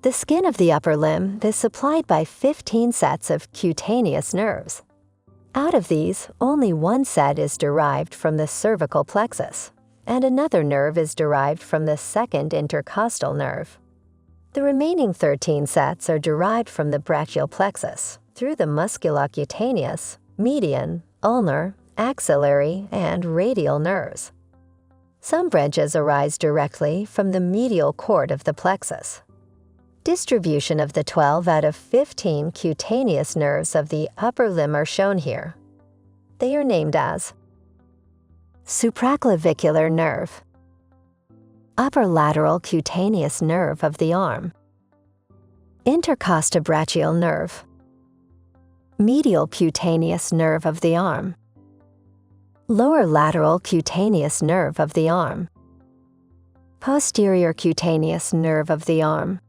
The skin of the upper limb is supplied by 15 sets of cutaneous nerves. Out of these, only one set is derived from the cervical plexus, and another nerve is derived from the second intercostal nerve. The remaining 13 sets are derived from the brachial plexus through the musculocutaneous, median, ulnar, axillary, and radial nerves. Some branches arise directly from the medial cord of the plexus. Distribution of the 12 out of 15 cutaneous nerves of the upper limb are shown here. They are named as supraclavicular nerve, upper lateral cutaneous nerve of the arm, intercostobrachial nerve, medial cutaneous nerve of the arm, lower lateral cutaneous nerve of the arm, posterior cutaneous nerve of the arm,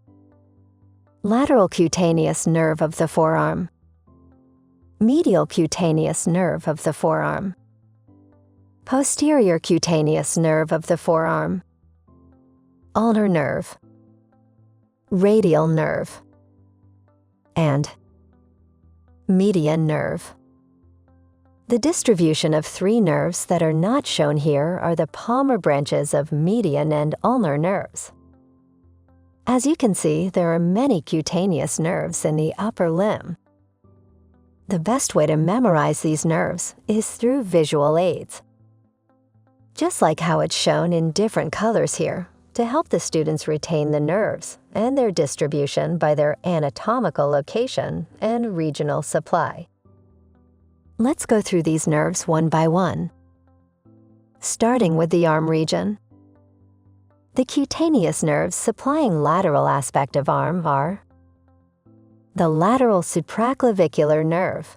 lateral cutaneous nerve of the forearm, medial cutaneous nerve of the forearm, posterior cutaneous nerve of the forearm, ulnar nerve, radial nerve, and median nerve. The distribution of 3 nerves that are not shown here are the palmar branches of median and ulnar nerves. As you can see, there are many cutaneous nerves in the upper limb. The best way to memorize these nerves is through visual aids. Just like how it's shown in different colors here, to help the students retain the nerves and their distribution by their anatomical location and regional supply. Let's go through these nerves one by one. Starting with the arm region. The cutaneous nerves supplying lateral aspect of arm are the lateral supraclavicular nerve.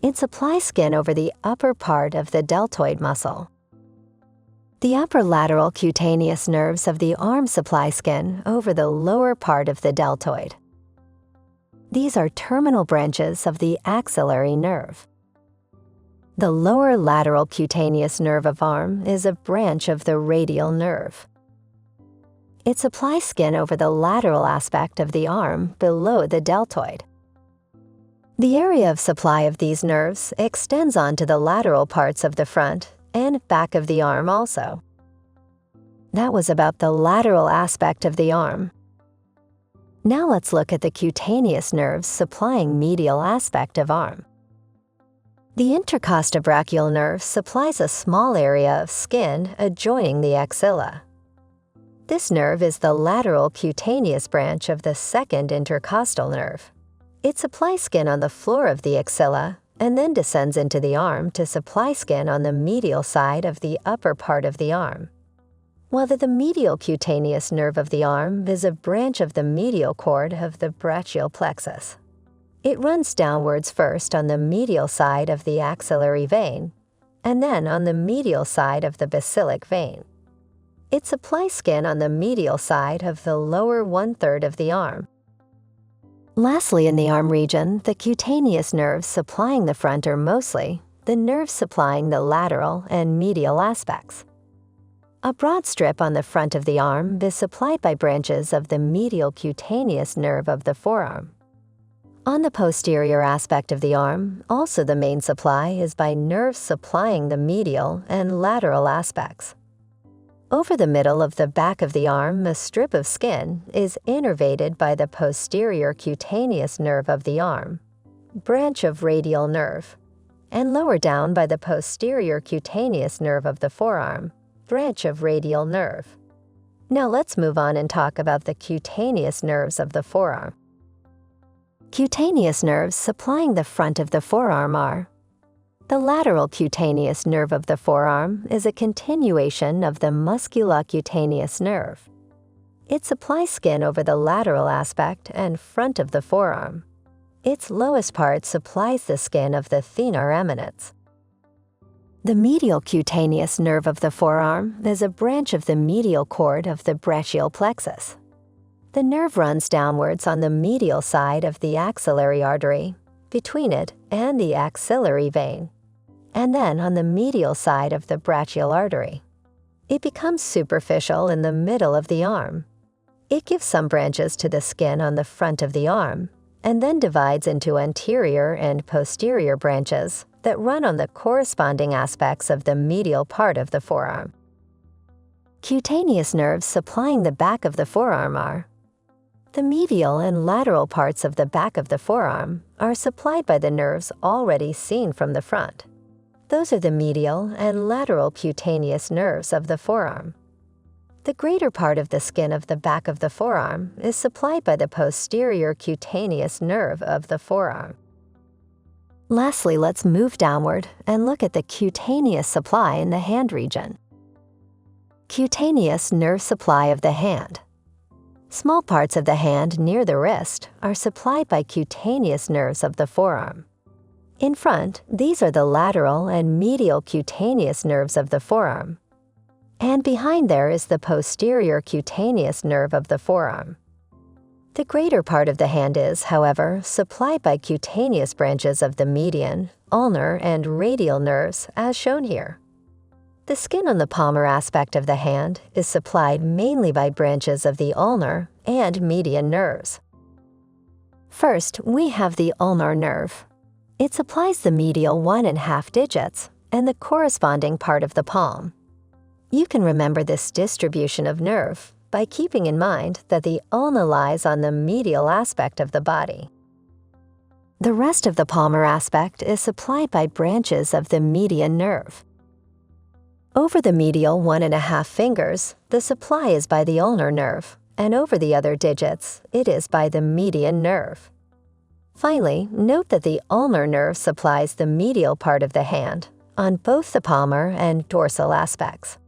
It supplies skin over the upper part of the deltoid muscle. The upper lateral cutaneous nerves of the arm supply skin over the lower part of the deltoid. These are terminal branches of the axillary nerve. The lower lateral cutaneous nerve of arm is a branch of the radial nerve. It supplies skin over the lateral aspect of the arm below the deltoid. The area of supply of these nerves extends onto the lateral parts of the front and back of the arm also. That was about the lateral aspect of the arm. Now let's look at the cutaneous nerves supplying medial aspect of arm. The intercostobrachial nerve supplies a small area of skin adjoining the axilla. This nerve is the lateral cutaneous branch of the second intercostal nerve. It supplies skin on the floor of the axilla and then descends into the arm to supply skin on the medial side of the upper part of the arm. While the medial cutaneous nerve of the arm is a branch of the medial cord of the brachial plexus. It runs downwards first on the medial side of the axillary vein, and then on the medial side of the basilic vein. It supplies skin on the medial side of the lower 1/3 of the arm. Lastly, in the arm region, the cutaneous nerves supplying the front are mostly the nerves supplying the lateral and medial aspects. A broad strip on the front of the arm is supplied by branches of the medial cutaneous nerve of the forearm. On the posterior aspect of the arm, also the main supply is by nerves supplying the medial and lateral aspects. Over the middle of the back of the arm, a strip of skin is innervated by the posterior cutaneous nerve of the arm, branch of radial nerve, and lower down by the posterior cutaneous nerve of the forearm, branch of radial nerve. Now let's move on and talk about the cutaneous nerves of the forearm. Cutaneous nerves supplying the front of the forearm are the lateral cutaneous nerve of the forearm is a continuation of the musculocutaneous nerve. It supplies skin over the lateral aspect and front of the forearm. Its lowest part supplies the skin of the thenar eminence. The medial cutaneous nerve of the forearm is a branch of the medial cord of the brachial plexus. The nerve runs downwards on the medial side of the axillary artery, between it and the axillary vein, and then on the medial side of the brachial artery. It becomes superficial in the middle of the arm. It gives some branches to the skin on the front of the arm, and then divides into anterior and posterior branches that run on the corresponding aspects of the medial part of the forearm. Cutaneous nerves supplying the back of the forearm are: the medial and lateral parts of the back of the forearm are supplied by the nerves already seen from the front. Those are the medial and lateral cutaneous nerves of the forearm. The greater part of the skin of the back of the forearm is supplied by the posterior cutaneous nerve of the forearm. Lastly, let's move downward and look at the cutaneous supply in the hand region. Cutaneous nerve supply of the hand. Small parts of the hand near the wrist are supplied by cutaneous nerves of the forearm. In front, these are the lateral and medial cutaneous nerves of the forearm. And behind there is the posterior cutaneous nerve of the forearm. The greater part of the hand is, however, supplied by cutaneous branches of the median, ulnar, and radial nerves, as shown here. The skin on the palmar aspect of the hand is supplied mainly by branches of the ulnar and median nerves. First, we have the ulnar nerve. It supplies the medial 1½ digits and the corresponding part of the palm. You can remember this distribution of nerve by keeping in mind that the ulna lies on the medial aspect of the body. The rest of the palmar aspect is supplied by branches of the median nerve. Over the medial 1½ fingers, the supply is by the ulnar nerve, and over the other digits, it is by the median nerve. Finally, note that the ulnar nerve supplies the medial part of the hand on both the palmar and dorsal aspects.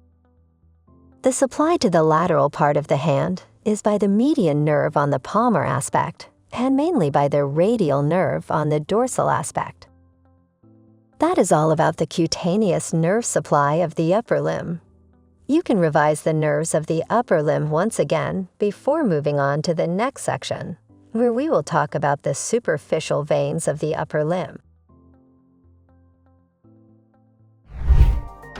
The supply to the lateral part of the hand is by the median nerve on the palmar aspect and mainly by the radial nerve on the dorsal aspect. That is all about the cutaneous nerve supply of the upper limb. You can revise the nerves of the upper limb once again before moving on to the next section, where we will talk about the superficial veins of the upper limb.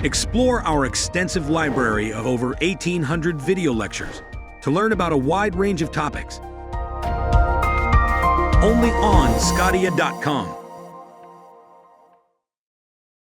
Explore our extensive library of over 1,800 video lectures to learn about a wide range of topics. Only on sqadia.com.